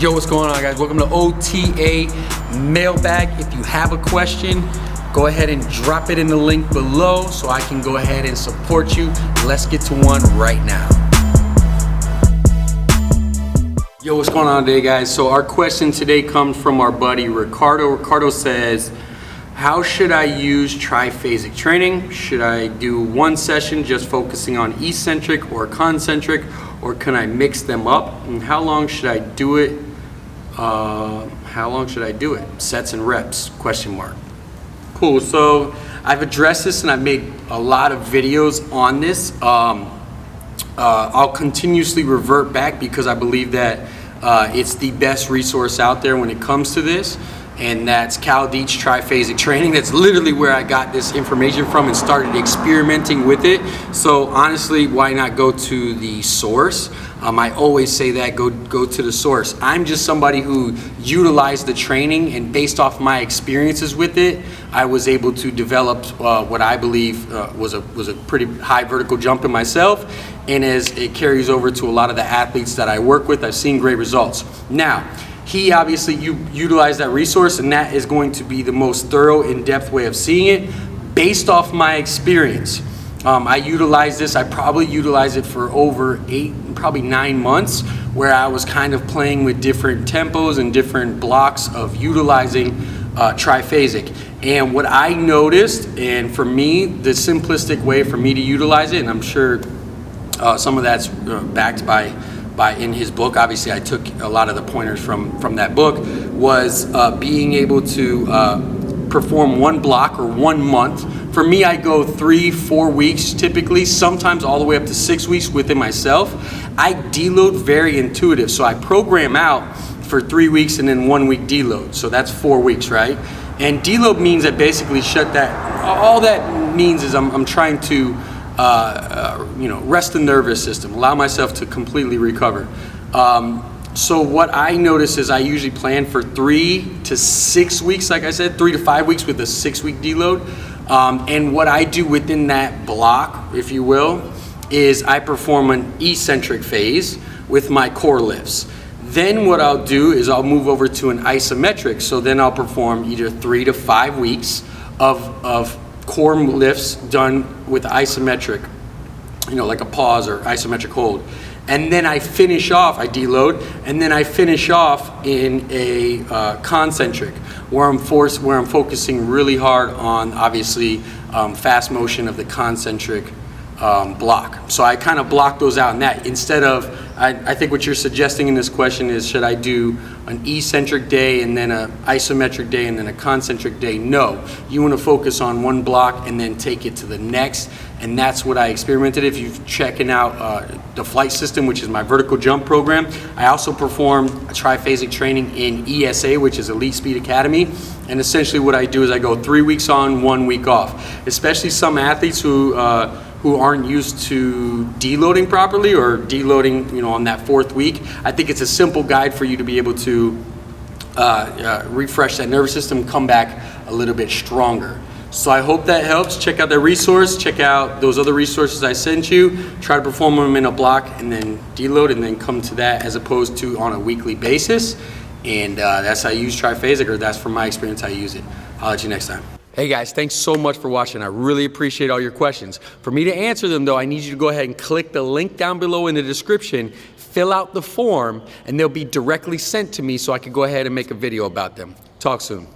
Yo, what's going on, guys? Welcome to OTA Mailbag. If you have a question, go ahead and drop it in the link below so I can go ahead and support you. Let's get to one right now. Yo, what's going on today, guys? So our question today comes from our buddy Ricardo. Ricardo says, how should I use triphasic training? Should I do one session just focusing on eccentric or concentric, or can I mix them up? And how long should I do it? Sets and reps, question mark. Cool, so I've addressed this and I've made a lot of videos on this. I'll continuously revert back because I believe that it's the best resource out there when it comes to this, and that's Cal Dietz Triphasic Training. That's literally where I got this information from and started experimenting with it. So honestly, why not go to the source? I always say that, go to the source. I'm just somebody who utilized the training, and based off my experiences with it, I was able to develop what I believe was a pretty high vertical jump in myself. And as it carries over to a lot of the athletes that I work with, I've seen great results. Now, he obviously utilized that resource, and that is going to be the most thorough, in-depth way of seeing it based off my experience. I utilized this, I probably utilized it for over 8, probably 9 months, where I was kind of playing with different tempos and different blocks of utilizing triphasic. And what I noticed, and for me, the simplistic way for me to utilize it, and I'm sure some of that's backed by in his book, obviously I took a lot of the pointers from that book, was being able to perform one block or 1 month. For me, I go 3-4 weeks typically, sometimes all the way up to 6 weeks within myself. I deload very intuitive, so I program out for 3 weeks and then 1 week deload, so that's 4 weeks, right? And deload means I basically shut that. All that means is I'm trying to rest the nervous system, allow myself to completely recover. So what I notice is I usually plan for 3 to 6 weeks, like I said, 3 to 5 weeks with a 6-week deload. And what I do within that block, if you will, is I perform an eccentric phase with my core lifts. Then what I'll do is I'll move over to an isometric. So then I'll perform either 3 to 5 weeks of core lifts done with isometric, like a pause or isometric hold. And then I finish off, I deload, and then I finish off in a concentric, where I'm focusing really hard on, obviously, fast motion of the concentric block. So I kind of block those out in that. Instead of, I think what you're suggesting in this question is, should I do an eccentric day and then an isometric day and then a concentric day? No, you want to focus on one block and then take it to the next. And that's what I experimented. If you're checking out the flight system, which is my vertical jump program, I also perform triphasic training in ESA, which is Elite Speed Academy. And essentially what I do is I go 3 weeks on, 1 week off. Especially some athletes who aren't used to deloading properly, or deloading, on that 4th week. I think it's a simple guide for you to be able to refresh that nervous system, come back a little bit stronger. So I hope that helps. Check out that resource, check out those other resources I sent you, try to perform them in a block and then deload, and then come to that as opposed to on a weekly basis. And that's how I use triphasic, or that's from my experience how I use it. I'll let you next time. Hey guys, thanks so much for watching. I really appreciate all your questions. For me to answer them though, I need you to go ahead and click the link down below in the description, fill out the form, and they'll be directly sent to me so I can go ahead and make a video about them. Talk soon.